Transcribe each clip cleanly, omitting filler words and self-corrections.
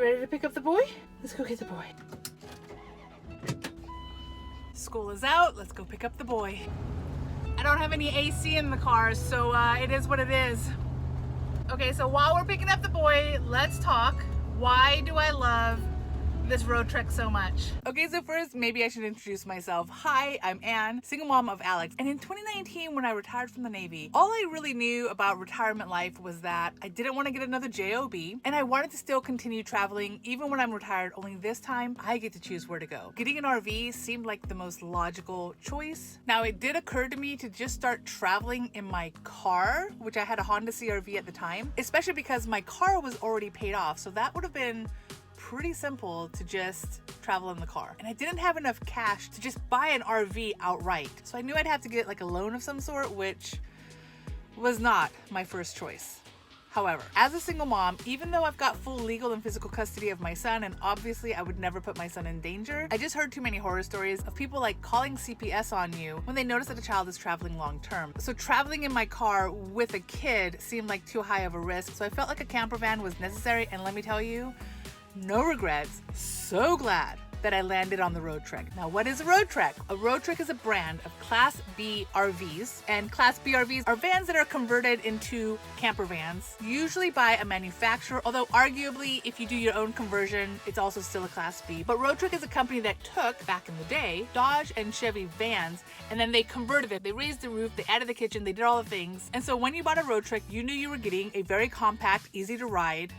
You ready to pick up the boy? Let's go get the boy. School is out, let's go pick up the boy. I don't have any AC in the car, so it is what it is. Okay, so while we're picking up the boy, let's talk. Why do I love this Roadtrek so much? Okay, so first, maybe I should introduce myself. Hi, I'm Anne, single mom of Alex. And in 2019, when I retired from the Navy, all I really knew about retirement life was that I didn't want to get another job, and I wanted to still continue traveling even when I'm retired, only this time I get to choose where to go. Getting an RV seemed like the most logical choice. Now, it did occur to me to just start traveling in my car, which I had a Honda CR-V at the time, especially because my car was already paid off, so that would have been pretty simple to just travel in the car. And I didn't have enough cash to just buy an RV outright. So I knew I'd have to get like a loan of some sort, which was not my first choice. However, as a single mom, even though I've got full legal and physical custody of my son, and obviously I would never put my son in danger, I just heard too many horror stories of people like calling CPS on you when they notice that a child is traveling long term. So traveling in my car with a kid seemed like too high of a risk. So I felt like a camper van was necessary, and let me tell you, no regrets. So glad that I landed on the Roadtrek. Now, what is a Roadtrek? A Roadtrek is a brand of Class B RVs, and Class B RVs are vans that are converted into camper vans, usually by a manufacturer, although arguably, if you do your own conversion, it's also still a Class B. But Roadtrek is a company that took, back in the day, Dodge and Chevy vans, and then they converted it. They raised the roof, they added the kitchen, they did all the things. And so when you bought a Roadtrek, you knew you were getting a very compact, easy to ride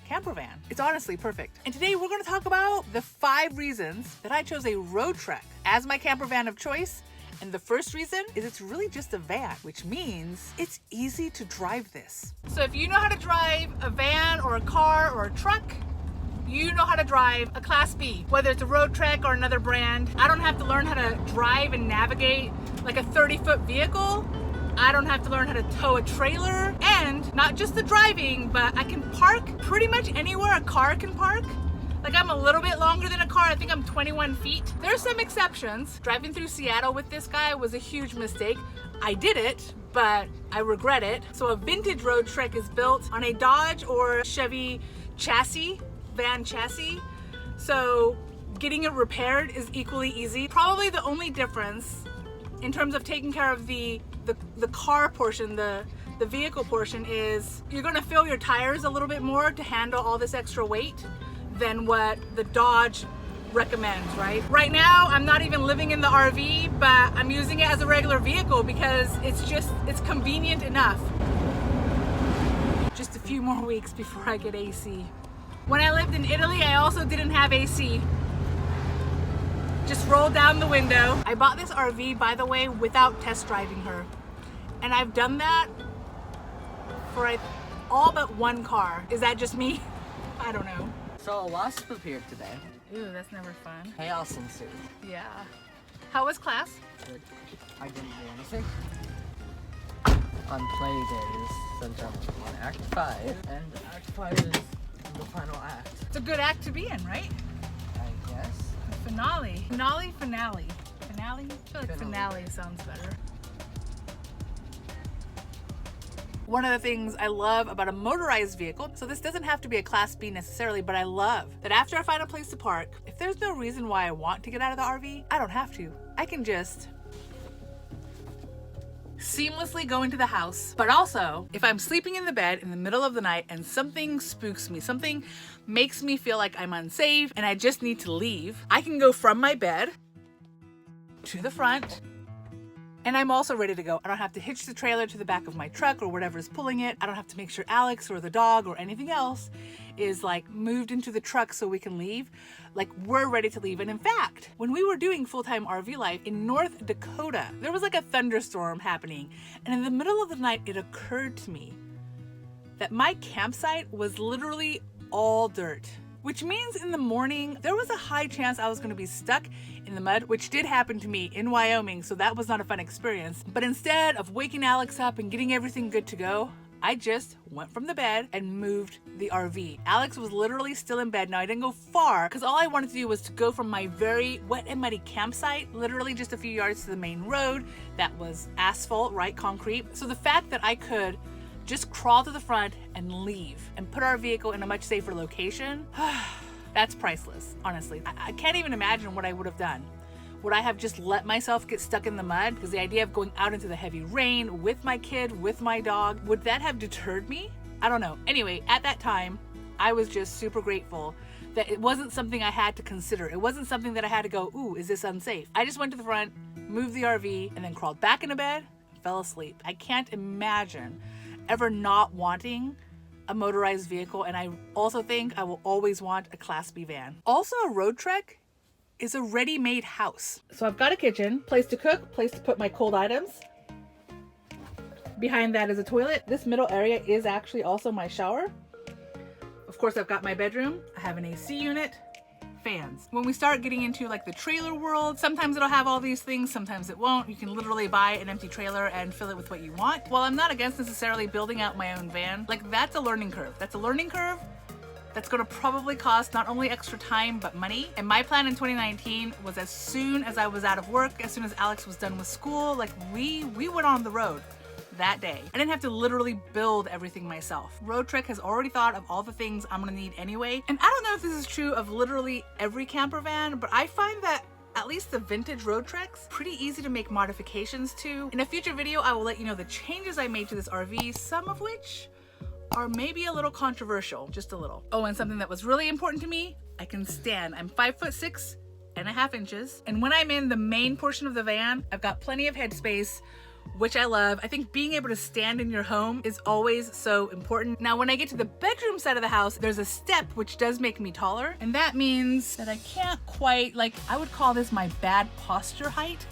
camper van. It's honestly perfect. And today we're going to talk about the 5 reasons that I chose a Roadtrek as my camper van of choice. And the first reason is it's really just a van, which means it's easy to drive this. So if you know how to drive a van or a car or a truck, you know how to drive a Class B, whether it's a Roadtrek or another brand. I don't have to learn how to drive and navigate like a 30-foot vehicle. I don't have to learn how to tow a trailer, and not just the driving, but I can park pretty much anywhere a car can park. Like, I'm a little bit longer than a car. I think I'm 21 feet. There are some exceptions. Driving through Seattle with this guy was a huge mistake. I did it, but I regret it. So a vintage Roadtrek is built on a Dodge or Chevy chassis, van chassis. So getting it repaired is equally easy. Probably the only difference in terms of taking care of the car portion, the vehicle portion, is you're gonna fill your tires a little bit more to handle all this extra weight than what the Dodge recommends, right? Right now, I'm not even living in the RV, but I'm using it as a regular vehicle because it's convenient enough. Just a few more weeks before I get AC. When I lived in Italy, I also didn't have AC. Just roll down the window. I bought this RV, by the way, without test driving her. And I've done that for all but one car. Is that just me? I don't know. So a wasp appeared today. Ooh, that's never fun. Chaos ensued. Yeah. How was class? Good. I didn't do anything. On play days, since I'm on Act 5, and Act 5 is the final act. It's a good act to be in, right? I guess. Finale. Finale? Finale. Finale? I feel like finale sounds better. One of the things I love about a motorized vehicle, so this doesn't have to be a Class B necessarily, but I love that after I find a place to park, if there's no reason why I want to get out of the RV, I don't have to. I can just seamlessly go into the house. But also, if I'm sleeping in the bed in the middle of the night and something spooks me, something makes me feel like I'm unsafe and I just need to leave, I can go from my bed to the front, and I'm also ready to go. I don't have to hitch the trailer to the back of my truck or whatever's pulling it. I don't have to make sure Alex or the dog or anything else is like moved into the truck so we can leave. Like, we're ready to leave. And in fact, when we were doing full-time RV life in North Dakota, there was like a thunderstorm happening. And in the middle of the night, it occurred to me that my campsite was literally all dirt, which means in the morning, there was a high chance I was gonna be stuck in the mud, which did happen to me in Wyoming, so that was not a fun experience. But instead of waking Alex up and getting everything good to go, I just went from the bed and moved the RV. Alex was literally still in bed. Now, I didn't go far because all I wanted to do was to go from my very wet and muddy campsite, literally just a few yards to the main road that was asphalt, right, concrete. So the fact that I could just crawl to the front and leave and put our vehicle in a much safer location, that's priceless, honestly. I can't even imagine what I would have done. Would I have just let myself get stuck in the mud? Because the idea of going out into the heavy rain with my kid, with my dog, would that have deterred me? I don't know. Anyway, at that time, I was just super grateful that it wasn't something I had to consider. It wasn't something that I had to go, ooh, is this unsafe? I just went to the front, moved the RV, and then crawled back into bed, fell asleep. I can't imagine ever not wanting a motorized vehicle, and I also think I will always want a Class B van. Also, a Roadtrek is a ready-made house. So I've got a kitchen, place to cook, place to put my cold items. Behind that is a toilet. This middle area is actually also my shower. Of course, I've got my bedroom. I have an AC unit, fans. When we start getting into like the trailer world, sometimes it'll have all these things, sometimes it won't. You can literally buy an empty trailer and fill it with what you want. While I'm not against necessarily building out my own van, like that's a learning curve. That's a learning curve that's gonna probably cost not only extra time, but money. And my plan in 2019 was as soon as I was out of work, as soon as Alex was done with school, like we went on the road that day. I didn't have to literally build everything myself. Roadtrek has already thought of all the things I'm gonna need anyway. And I don't know if this is true of literally every camper van, but I find that at least the vintage Roadtreks, pretty easy to make modifications to. In a future video, I will let you know the changes I made to this RV, some of which are maybe a little controversial, just a little. Oh, and something that was really important to me, I can stand. I'm 5'6.5" and when I'm in the main portion of the van, I've got plenty of headspace, which I love. I think being able to stand in your home is always so important. Now, when I get to the bedroom side of the house, there's a step which does make me taller, and that means that I can't quite, like, I would call this my bad posture height,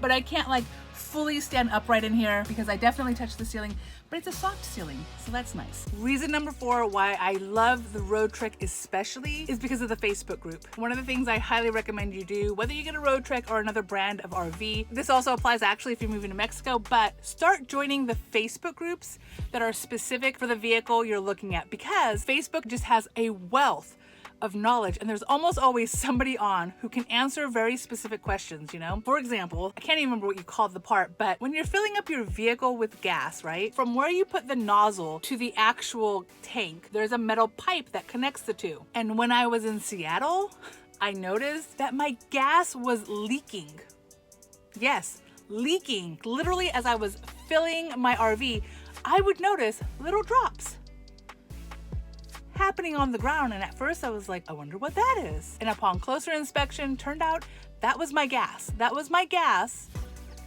but I can't like fully stand upright in here because I definitely touch the ceiling, but it's a soft ceiling, so that's nice. Reason number 4 why I love the Roadtrek especially is because of the Facebook group. One of the things I highly recommend you do, whether you get a Roadtrek or another brand of RV, this also applies actually if you're moving to Mexico, but start joining the Facebook groups that are specific for the vehicle you're looking at, because Facebook just has a wealth of knowledge, and there's almost always somebody on who can answer very specific questions, you know? For example, I can't even remember what you called the part, but when you're filling up your vehicle with gas, right? From where you put the nozzle to the actual tank, there's a metal pipe that connects the two. And when I was in Seattle, I noticed that my gas was leaking. Yes, leaking. Literally, as I was filling my RV, I would notice little drops happening on the ground, and at first I was like, I wonder what that is. And upon closer inspection, turned out that was my gas. That was my gas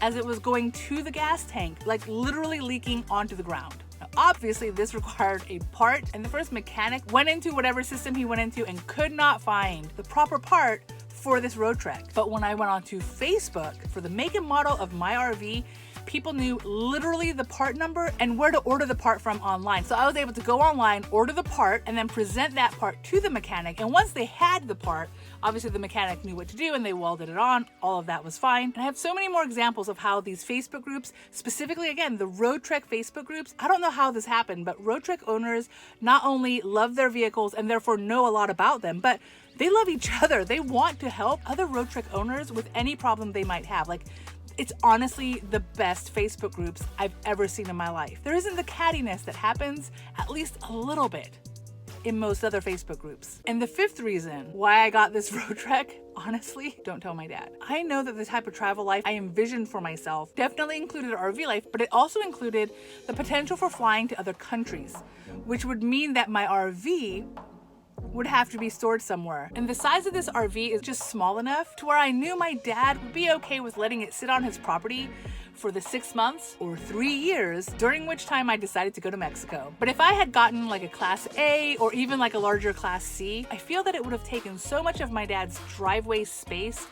as it was going to the gas tank, like literally leaking onto the ground. Now, obviously this required a part, and the first mechanic went into whatever system he went into and could not find the proper part for this Roadtrek. But when I went onto Facebook for the make and model of my RV, people knew literally the part number and where to order the part from online. So I was able to go online, order the part, and then present that part to the mechanic. And once they had the part, obviously the mechanic knew what to do and they welded it on. All of that was fine. And I have so many more examples of how these Facebook groups, specifically again, the Roadtrek Facebook groups, I don't know how this happened, but Roadtrek owners not only love their vehicles and therefore know a lot about them, but they love each other. They want to help other Roadtrek owners with any problem they might have. Like, it's honestly the best Facebook groups I've ever seen in my life. There isn't the cattiness that happens, at least a little bit, in most other Facebook groups. And the 5th reason why I got this Roadtrek, honestly, don't tell my dad. I know that the type of travel life I envisioned for myself definitely included RV life, but it also included the potential for flying to other countries, which would mean that my RV would have to be stored somewhere. And the size of this RV is just small enough to where I knew my dad would be okay with letting it sit on his property for the 6 months or 3 years, during which time I decided to go to Mexico. But if I had gotten like a Class A or even like a larger Class C, I feel that it would have taken so much of my dad's driveway space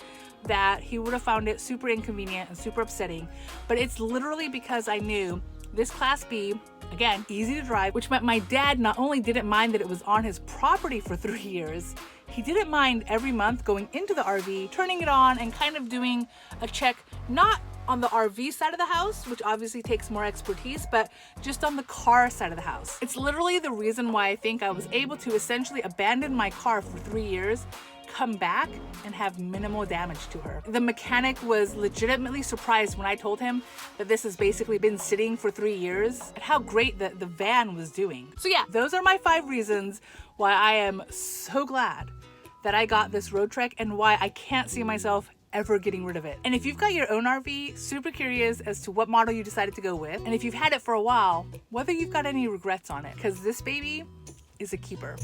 that he would have found it super inconvenient and super upsetting. But it's literally because I knew this Class B, again, easy to drive, which meant my dad not only didn't mind that it was on his property for 3 years, he didn't mind every month going into the RV, turning it on, and kind of doing a check, not on the RV side of the house, which obviously takes more expertise, but just on the car side of the house. It's literally the reason why I think I was able to essentially abandon my car for 3 years, come back and have minimal damage to her. The mechanic was legitimately surprised when I told him that this has basically been sitting for 3 years and how great the van was doing. So yeah, those are my 5 reasons why I am so glad that I got this Roadtrek and why I can't see myself ever getting rid of it. And if you've got your own RV, super curious as to what model you decided to go with, and if you've had it for a while, whether you've got any regrets on it, because this baby is a keeper.